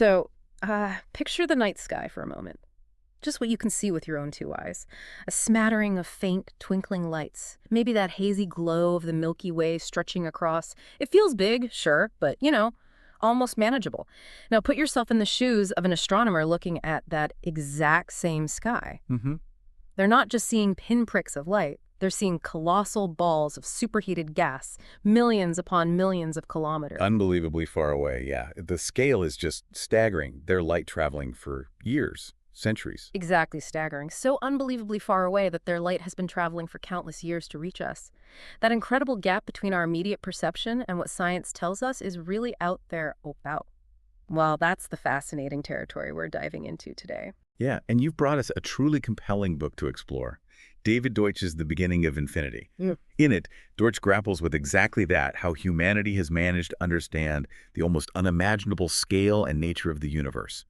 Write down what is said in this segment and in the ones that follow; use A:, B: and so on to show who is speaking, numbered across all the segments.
A: So, picture the night sky for a moment. Just what you can see with your own two eyes. A smattering of faint, twinkling lights. Maybe that hazy glow of the Milky Way stretching across. It feels big, sure, but, almost manageable. Now put yourself in the shoes of an astronomer looking at that exact same sky.
B: Hmm.
A: They're not just seeing pinpricks of light. They're seeing colossal balls of superheated gas, millions upon millions of kilometers.
B: Unbelievably far away, yeah. The scale is just staggering. They're light traveling for years, centuries.
A: Exactly staggering. So unbelievably far away that their light has been traveling for countless years to reach us. That incredible gap between our immediate perception and what science tells us is really out there about. Well, that's the fascinating territory we're diving into today.
B: Yeah, and you've brought us a truly compelling book to explore. David Deutsch's The Beginning of Infinity.
A: Mm.
B: In it, Deutsch grapples with exactly that, how humanity has managed to understand the almost unimaginable scale and nature of the universe.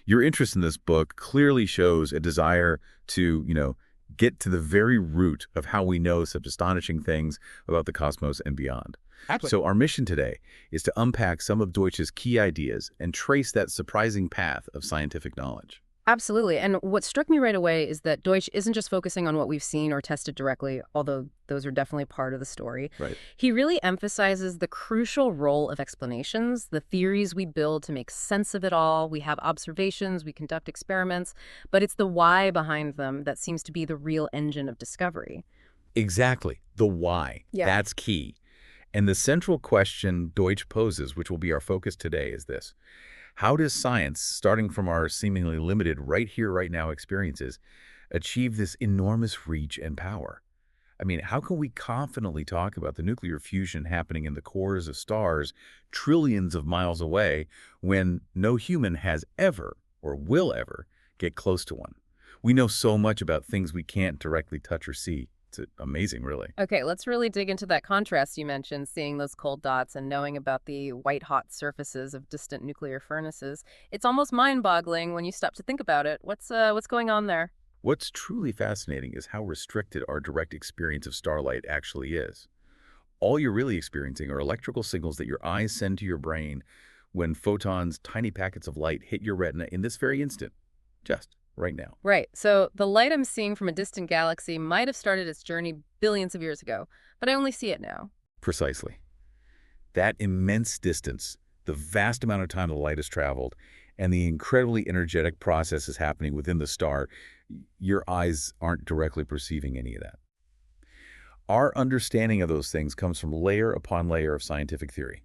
B: Your interest in this book clearly shows a desire to, get to the very root of how we know such astonishing things about the cosmos and beyond.
A: Absolutely.
B: So our mission today is to unpack some of Deutsch's key ideas and trace that surprising path of scientific knowledge.
A: Absolutely. And what struck me right away is that Deutsch isn't just focusing on what we've seen or tested directly, although those are definitely part of the story.
B: Right.
A: He really emphasizes the crucial role of explanations, the theories we build to make sense of it all. We have observations, we conduct experiments, but it's the why behind them that seems to be the real engine of discovery.
B: Exactly. The why.
A: Yeah.
B: That's key. And the central question Deutsch poses, which will be our focus today, is this. How does science, starting from our seemingly limited right here, right now experiences, achieve this enormous reach and power? I mean, how can we confidently talk about the nuclear fusion happening in the cores of stars trillions of miles away when no human has ever or will ever get close to one? We know so much about things we can't directly touch or see. It's amazing, really.
A: Okay, let's really dig into that contrast you mentioned, seeing those cold dots and knowing about the white-hot surfaces of distant nuclear furnaces. It's almost mind-boggling when you stop to think about it. What's going on there?
B: What's truly fascinating is how restricted our direct experience of starlight actually is. All you're really experiencing are electrical signals that your eyes send to your brain when photons, tiny packets of light, hit your retina in this very instant. Just right now.
A: Right. So the light I'm seeing from a distant galaxy might have started its journey billions of years ago, but I only see it now.
B: Precisely. That immense distance, the vast amount of time the light has traveled, and the incredibly energetic processes happening within the star, your eyes aren't directly perceiving any of that. Our understanding of those things comes from layer upon layer of scientific theory.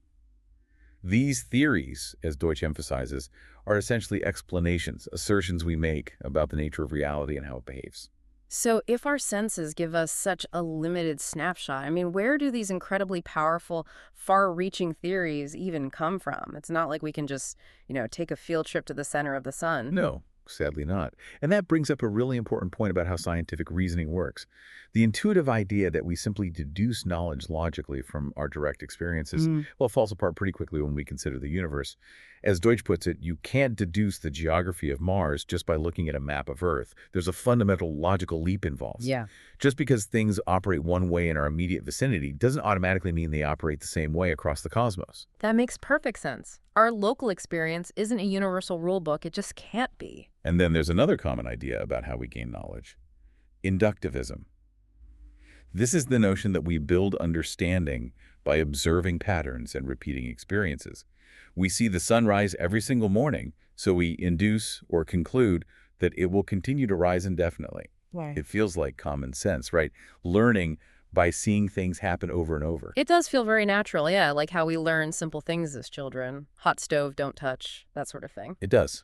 B: These theories, as Deutsch emphasizes, are essentially explanations, assertions we make about the nature of reality and how it behaves.
A: So if our senses give us such a limited snapshot, I mean, where do these incredibly powerful, far-reaching theories even come from? It's not like we can just, take a field trip to the center of the sun.
B: No, sadly not. And that brings up a really important point about how scientific reasoning works. The intuitive idea that we simply deduce knowledge logically from our direct experiences, falls apart pretty quickly when we consider the universe. As Deutsch puts it, you can't deduce the geography of Mars just by looking at a map of Earth. There's a fundamental logical leap involved.
A: Yeah.
B: Just because things operate one way in our immediate vicinity doesn't automatically mean they operate the same way across the cosmos.
A: That makes perfect sense. Our local experience isn't a universal rule book. It just can't be.
B: And then there's another common idea about how we gain knowledge. Inductivism. This is the notion that we build understanding by observing patterns and repeating experiences. We see the sun rise every single morning, so we induce or conclude that it will continue to rise indefinitely.
A: Right.
B: It feels like common sense, right? Learning by seeing things happen over and over.
A: It does feel very natural, yeah, like how we learn simple things as children. Hot stove, don't touch, that sort of thing.
B: It does.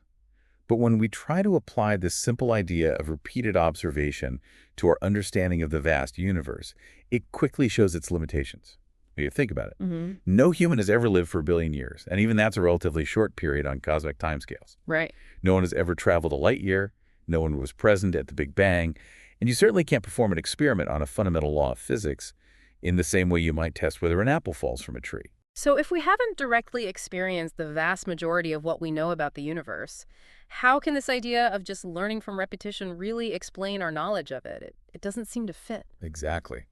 B: But when we try to apply this simple idea of repeated observation to our understanding of the vast universe, it quickly shows its limitations. You think about it. No human has ever lived for 1 billion years, and even that's a relatively short period on cosmic timescales.
A: Right.
B: No one has ever traveled a light year, no one was present at the Big Bang, and you certainly can't perform an experiment on a fundamental law of physics in the same way you might test whether an apple falls from a tree.
A: So if we haven't directly experienced the vast majority of what we know about the universe, how can this idea of just learning from repetition really explain our knowledge of it? It doesn't seem to fit.
B: Exactly.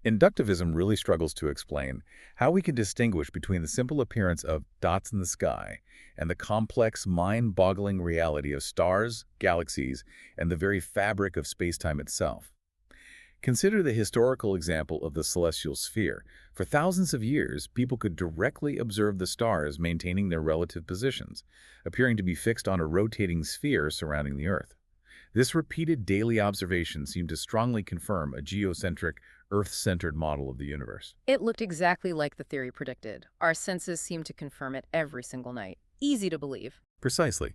B: Inductivism really struggles to explain how we can distinguish between the simple appearance of dots in the sky and the complex, mind-boggling reality of stars, galaxies, and the very fabric of space-time itself. Consider the historical example of the celestial sphere. For thousands of years, people could directly observe the stars maintaining their relative positions, appearing to be fixed on a rotating sphere surrounding the Earth. This repeated daily observation seemed to strongly confirm a geocentric, Earth-centered model of the universe.
A: It looked exactly like the theory predicted. Our senses seemed to confirm it every single night. Easy to believe.
B: Precisely.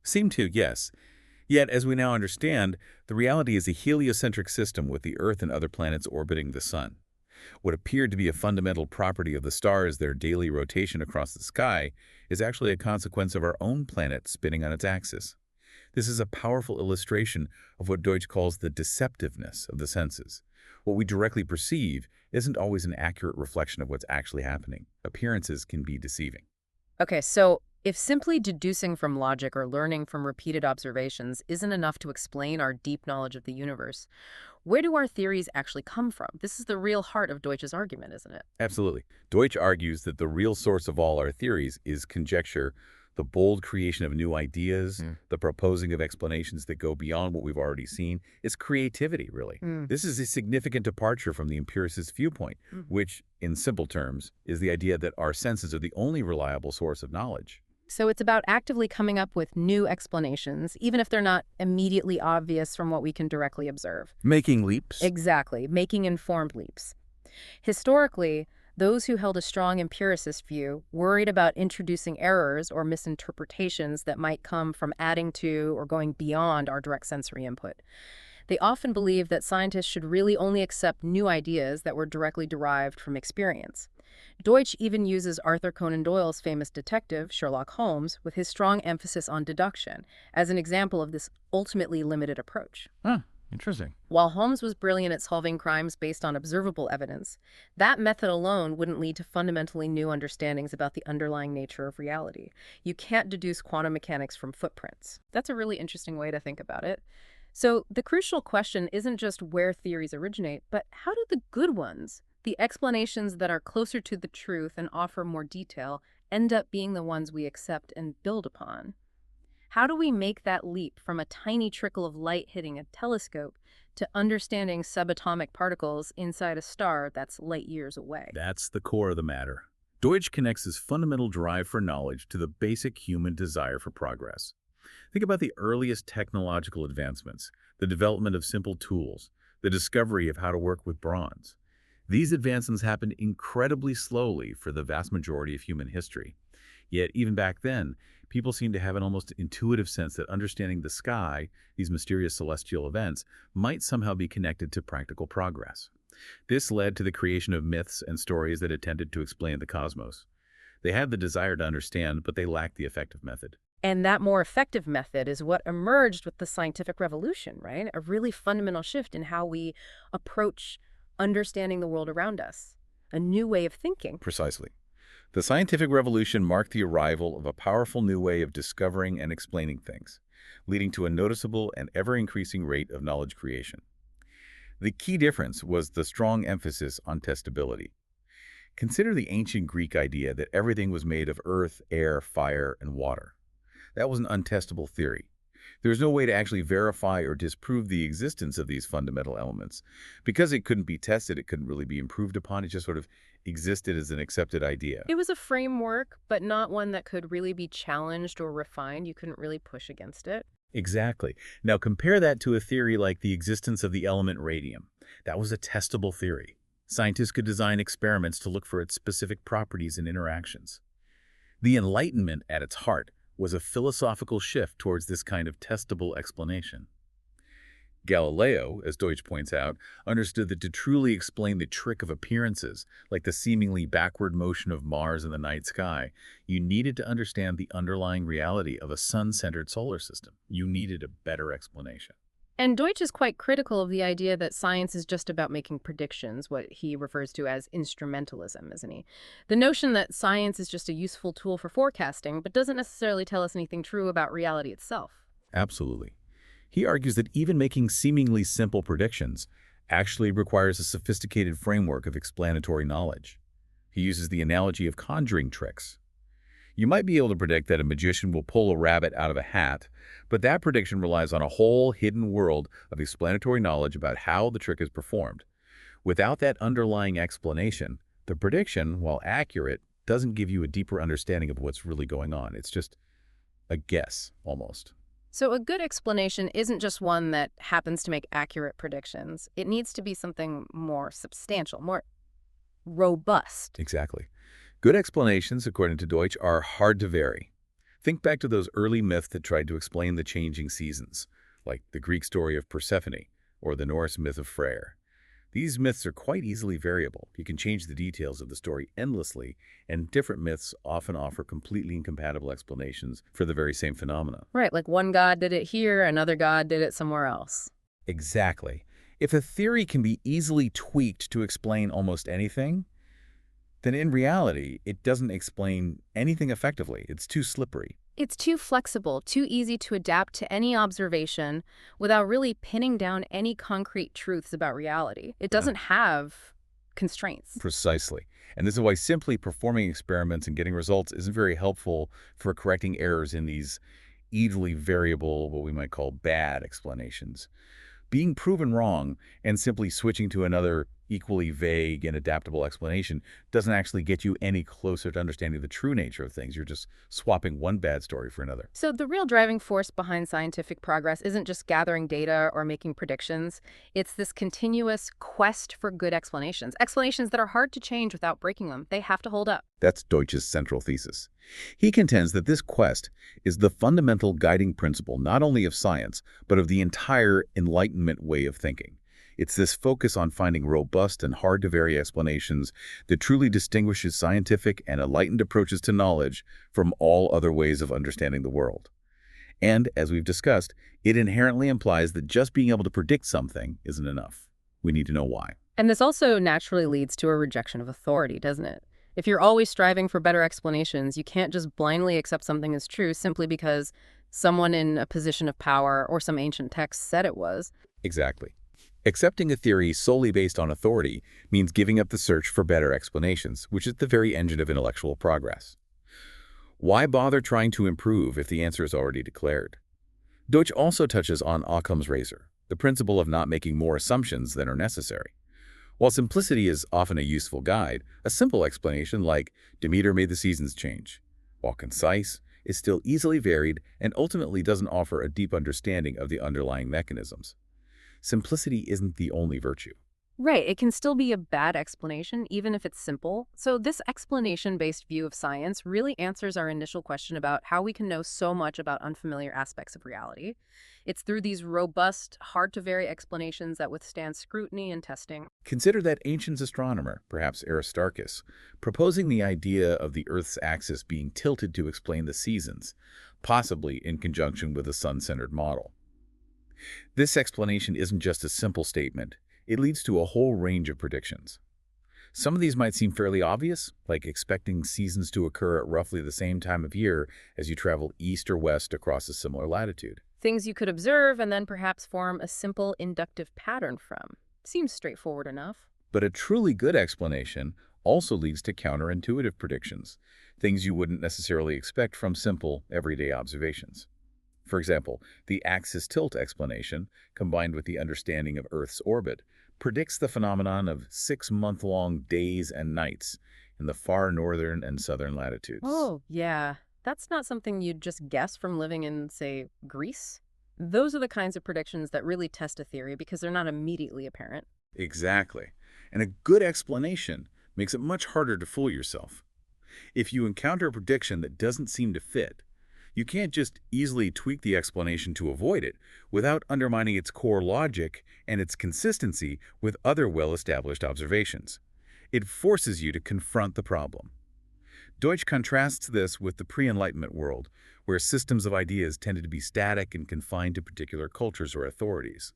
B: Seemed to, yes. Yet, as we now understand, the reality is a heliocentric system with the Earth and other planets orbiting the Sun. What appeared to be a fundamental property of the stars, their daily rotation across the sky, is actually a consequence of our own planet spinning on its axis. This is a powerful illustration of what Deutsch calls the deceptiveness of the senses. What we directly perceive isn't always an accurate reflection of what's actually happening. Appearances can be deceiving.
A: Okay, so if simply deducing from logic or learning from repeated observations isn't enough to explain our deep knowledge of the universe, where do our theories actually come from? This is the real heart of Deutsch's argument, isn't it?
B: Absolutely. Deutsch argues that the real source of all our theories is conjecture, the bold creation of new ideas, the proposing of explanations that go beyond what we've already seen. It's creativity, really. This is a significant departure from the empiricist viewpoint, which, in simple terms, is the idea that our senses are the only reliable source of knowledge.
A: So it's about actively coming up with new explanations, even if they're not immediately obvious from what we can directly observe.
B: Making leaps.
A: Exactly, making informed leaps. Historically, those who held a strong empiricist view worried about introducing errors or misinterpretations that might come from adding to or going beyond our direct sensory input. They often believed that scientists should really only accept new ideas that were directly derived from experience. Deutsch even uses Arthur Conan Doyle's famous detective, Sherlock Holmes, with his strong emphasis on deduction, as an example of this ultimately limited approach.
B: Interesting.
A: While Holmes was brilliant at solving crimes based on observable evidence, that method alone wouldn't lead to fundamentally new understandings about the underlying nature of reality. You can't deduce quantum mechanics from footprints. That's a really interesting way to think about it. So the crucial question isn't just where theories originate, but how do the good ones, the explanations that are closer to the truth and offer more detail, end up being the ones we accept and build upon? How do we make that leap from a tiny trickle of light hitting a telescope to understanding subatomic particles inside a star that's light years away?
B: That's the core of the matter. Deutsch connects his fundamental drive for knowledge to the basic human desire for progress. Think about the earliest technological advancements, the development of simple tools, the discovery of how to work with bronze. These advancements happened incredibly slowly for the vast majority of human history. Yet, even back then, people seemed to have an almost intuitive sense that understanding the sky, these mysterious celestial events, might somehow be connected to practical progress. This led to the creation of myths and stories that attempted to explain the cosmos. They had the desire to understand, but they lacked the effective method.
A: And that more effective method is what emerged with the scientific revolution, right? A really fundamental shift in how we approach understanding the world around us. A new way of thinking.
B: Precisely. The scientific revolution marked the arrival of a powerful new way of discovering and explaining things, leading to a noticeable and ever-increasing rate of knowledge creation. The key difference was the strong emphasis on testability. Consider the ancient Greek idea that everything was made of earth, air, fire, and water. That was an untestable theory. There was no way to actually verify or disprove the existence of these fundamental elements. Because it couldn't be tested, it couldn't really be improved upon. It just sort of existed as an accepted idea.
A: It was a framework, but not one that could really be challenged or refined. You couldn't really push against it.
B: Exactly. Now compare that to a theory like the existence of the element radium. That was a testable theory. Scientists could design experiments to look for its specific properties and interactions. The Enlightenment, at its heart, was a philosophical shift towards this kind of testable explanation. Galileo, as Deutsch points out, understood that to truly explain the trick of appearances, like the seemingly backward motion of Mars in the night sky, you needed to understand the underlying reality of a sun-centered solar system. You needed a better explanation.
A: And Deutsch is quite critical of the idea that science is just about making predictions, what he refers to as instrumentalism, isn't he? The notion that science is just a useful tool for forecasting, but doesn't necessarily tell us anything true about reality itself.
B: Absolutely. He argues that even making seemingly simple predictions actually requires a sophisticated framework of explanatory knowledge. He uses the analogy of conjuring tricks. You might be able to predict that a magician will pull a rabbit out of a hat, but that prediction relies on a whole hidden world of explanatory knowledge about how the trick is performed. Without that underlying explanation, the prediction, while accurate, doesn't give you a deeper understanding of what's really going on. It's just a guess, almost.
A: So a good explanation isn't just one that happens to make accurate predictions. It needs to be something more substantial, more robust.
B: Exactly. Good explanations, according to Deutsch, are hard to vary. Think back to those early myths that tried to explain the changing seasons, like the Greek story of Persephone or the Norse myth of Freyr. These myths are quite easily variable. You can change the details of the story endlessly, and different myths often offer completely incompatible explanations for the very same phenomena.
A: Right, like one god did it here, another god did it somewhere else.
B: Exactly. If a theory can be easily tweaked to explain almost anything, then in reality, it doesn't explain anything effectively. It's too slippery.
A: It's too flexible, too easy to adapt to any observation without really pinning down any concrete truths about reality. It doesn't have constraints.
B: Precisely. And this is why simply performing experiments and getting results isn't very helpful for correcting errors in these easily variable, what we might call bad explanations. Being proven wrong and simply switching to another equally vague and adaptable explanation doesn't actually get you any closer to understanding the true nature of things. You're just swapping one bad story for another.
A: So the real driving force behind scientific progress isn't just gathering data or making predictions. It's this continuous quest for good explanations, explanations that are hard to change without breaking them. They have to hold up.
B: That's Deutsch's central thesis. He contends that this quest is the fundamental guiding principle not only of science, but of the entire Enlightenment way of thinking. It's this focus on finding robust and hard-to-vary explanations that truly distinguishes scientific and enlightened approaches to knowledge from all other ways of understanding the world. And, as we've discussed, it inherently implies that just being able to predict something isn't enough. We need to know why.
A: And this also naturally leads to a rejection of authority, doesn't it? If you're always striving for better explanations, you can't just blindly accept something as true simply because someone in a position of power or some ancient text said it was.
B: Exactly. Accepting a theory solely based on authority means giving up the search for better explanations, which is the very engine of intellectual progress. Why bother trying to improve if the answer is already declared? Deutsch also touches on Occam's razor, the principle of not making more assumptions than are necessary. While simplicity is often a useful guide, a simple explanation like Demeter made the seasons change, while concise, is still easily varied and ultimately doesn't offer a deep understanding of the underlying mechanisms. Simplicity isn't the only virtue.
A: Right, it can still be a bad explanation, even if it's simple. So this explanation-based view of science really answers our initial question about how we can know so much about unfamiliar aspects of reality. It's through these robust, hard-to-vary explanations that withstand scrutiny and testing.
B: Consider that ancient astronomer, perhaps Aristarchus, proposing the idea of the Earth's axis being tilted to explain the seasons, possibly in conjunction with a sun-centered model. This explanation isn't just a simple statement. It leads to a whole range of predictions. Some of these might seem fairly obvious, like expecting seasons to occur at roughly the same time of year as you travel east or west across a similar latitude.
A: Things you could observe and then perhaps form a simple inductive pattern from. Seems straightforward enough.
B: But a truly good explanation also leads to counterintuitive predictions, things you wouldn't necessarily expect from simple, everyday observations. For example, the axis tilt explanation, combined with the understanding of Earth's orbit, predicts the phenomenon of 6-month-long days and nights in the far northern and southern latitudes.
A: Oh, yeah. That's not something you'd just guess from living in, say, Greece. Those are the kinds of predictions that really test a theory because they're not immediately apparent.
B: Exactly. And a good explanation makes it much harder to fool yourself. If you encounter a prediction that doesn't seem to fit, you can't just easily tweak the explanation to avoid it without undermining its core logic and its consistency with other well-established observations. It forces you to confront the problem. Deutsch contrasts this with the pre-Enlightenment world, where systems of ideas tended to be static and confined to particular cultures or authorities.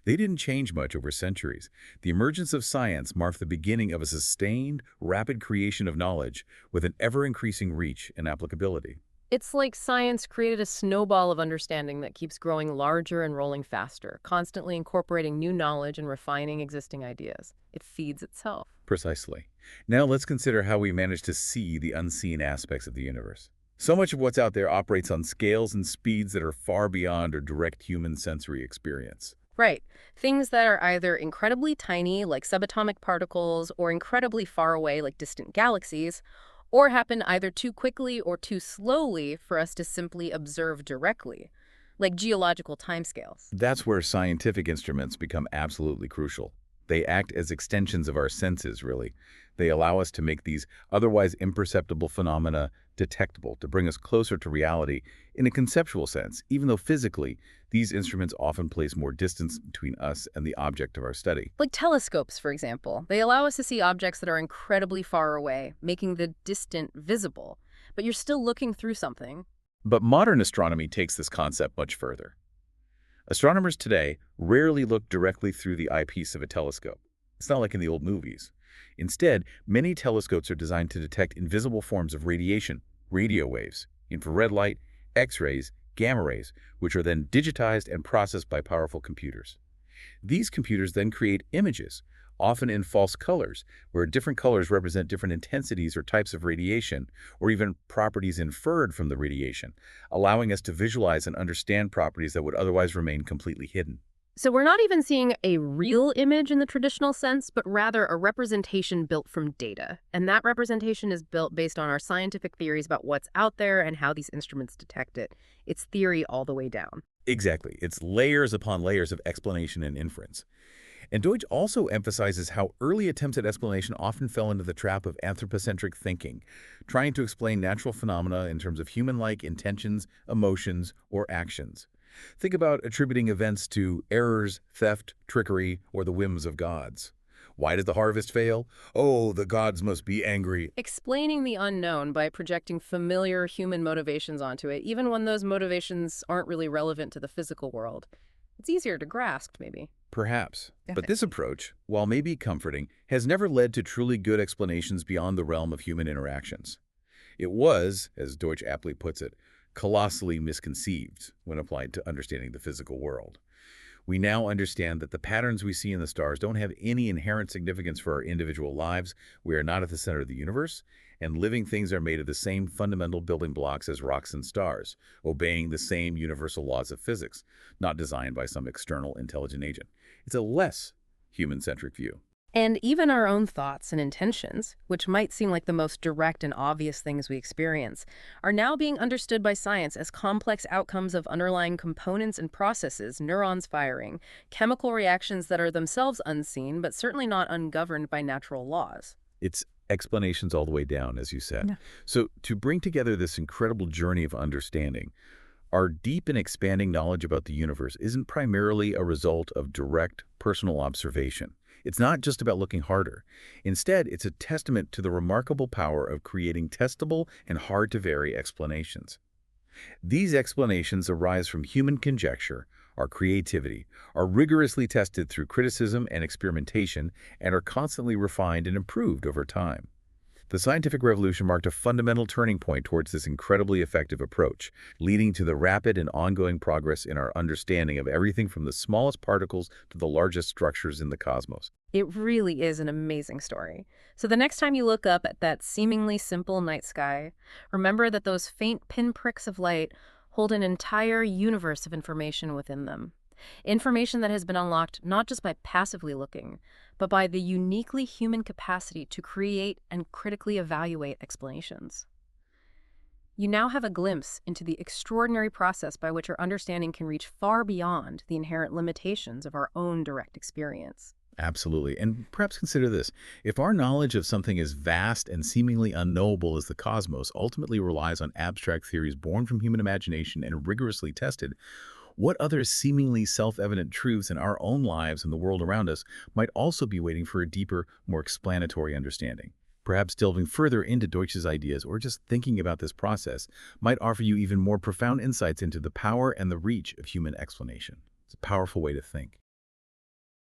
B: They didn't change much over centuries. The emergence of science marked the beginning of a sustained, rapid creation of knowledge with an ever-increasing reach and applicability.
A: It's like science created a snowball of understanding that keeps growing larger and rolling faster, constantly incorporating new knowledge and refining existing ideas. It feeds itself.
B: Precisely. Now let's consider how we manage to see the unseen aspects of the universe. So much of what's out there operates on scales and speeds that are far beyond our direct human sensory experience.
A: Right. Things that are either incredibly tiny, like subatomic particles, or incredibly far away, like distant galaxies, or happen either too quickly or too slowly for us to simply observe directly, like geological timescales.
B: That's where scientific instruments become absolutely crucial. They act as extensions of our senses, really. They allow us to make these otherwise imperceptible phenomena detectable, to bring us closer to reality in a conceptual sense, even though physically, these instruments often place more distance between us and the object of our study.
A: Like telescopes, for example. They allow us to see objects that are incredibly far away, making the distant visible. But you're still looking through something.
B: But modern astronomy takes this concept much further. Astronomers today rarely look directly through the eyepiece of a telescope. It's not like in the old movies. Instead, many telescopes are designed to detect invisible forms of radiation, radio waves, infrared light, X-rays, gamma rays, which are then digitized and processed by powerful computers. These computers then create images, often in false colors, where different colors represent different intensities or types of radiation, or even properties inferred from the radiation, allowing us to visualize and understand properties that would otherwise remain completely hidden.
A: So we're not even seeing a real image in the traditional sense, but rather a representation built from data. And that representation is built based on our scientific theories about what's out there and how these instruments detect it. It's theory all the way down.
B: Exactly. It's layers upon layers of explanation and inference. And Deutsch also emphasizes how early attempts at explanation often fell into the trap of anthropocentric thinking, trying to explain natural phenomena in terms of human-like intentions, emotions, or actions. Think about attributing events to errors, theft, trickery, or the whims of gods. Why did the harvest fail? Oh, the gods must be angry.
A: Explaining the unknown by projecting familiar human motivations onto it, even when those motivations aren't really relevant to the physical world. It's easier to grasp, maybe.
B: Perhaps.
A: Yeah.
B: But this approach, while maybe comforting, has never led to truly good explanations beyond the realm of human interactions. It was, as Deutsch aptly puts it, colossally misconceived when applied to understanding the physical world. We now understand that the patterns we see in the stars don't have any inherent significance for our individual lives. We are not at the center of the universe, and living things are made of the same fundamental building blocks as rocks and stars, obeying the same universal laws of physics, not designed by some external intelligent agent. It's a less human-centric view.
A: And even our own thoughts and intentions, which might seem like the most direct and obvious things we experience, are now being understood by science as complex outcomes of underlying components and processes, neurons firing, chemical reactions that are themselves unseen, but certainly not ungoverned by natural laws.
B: It's explanations all the way down, as you said.
A: Yeah.
B: So to bring together this incredible journey of understanding, our deep and expanding knowledge about the universe isn't primarily a result of direct personal observation. It's not just about looking harder. Instead, it's a testament to the remarkable power of creating testable and hard-to-vary explanations. These explanations arise from human conjecture, our creativity, are rigorously tested through criticism and experimentation, and are constantly refined and improved over time. The scientific revolution marked a fundamental turning point towards this incredibly effective approach, leading to the rapid and ongoing progress in our understanding of everything from the smallest particles to the largest structures in the cosmos.
A: It really is an amazing story. So the next time you look up at that seemingly simple night sky, remember that those faint pinpricks of light hold an entire universe of information within them. Information that has been unlocked not just by passively looking, but by the uniquely human capacity to create and critically evaluate explanations. You now have a glimpse into the extraordinary process by which our understanding can reach far beyond the inherent limitations of our own direct experience.
B: Absolutely. And perhaps consider this. If our knowledge of something as vast and seemingly unknowable as the cosmos ultimately relies on abstract theories born from human imagination and rigorously tested, what other seemingly self-evident truths in our own lives and the world around us might also be waiting for a deeper, more explanatory understanding? Perhaps delving further into Deutsch's ideas or just thinking about this process might offer you even more profound insights into the power and the reach of human explanation. It's a powerful way to think.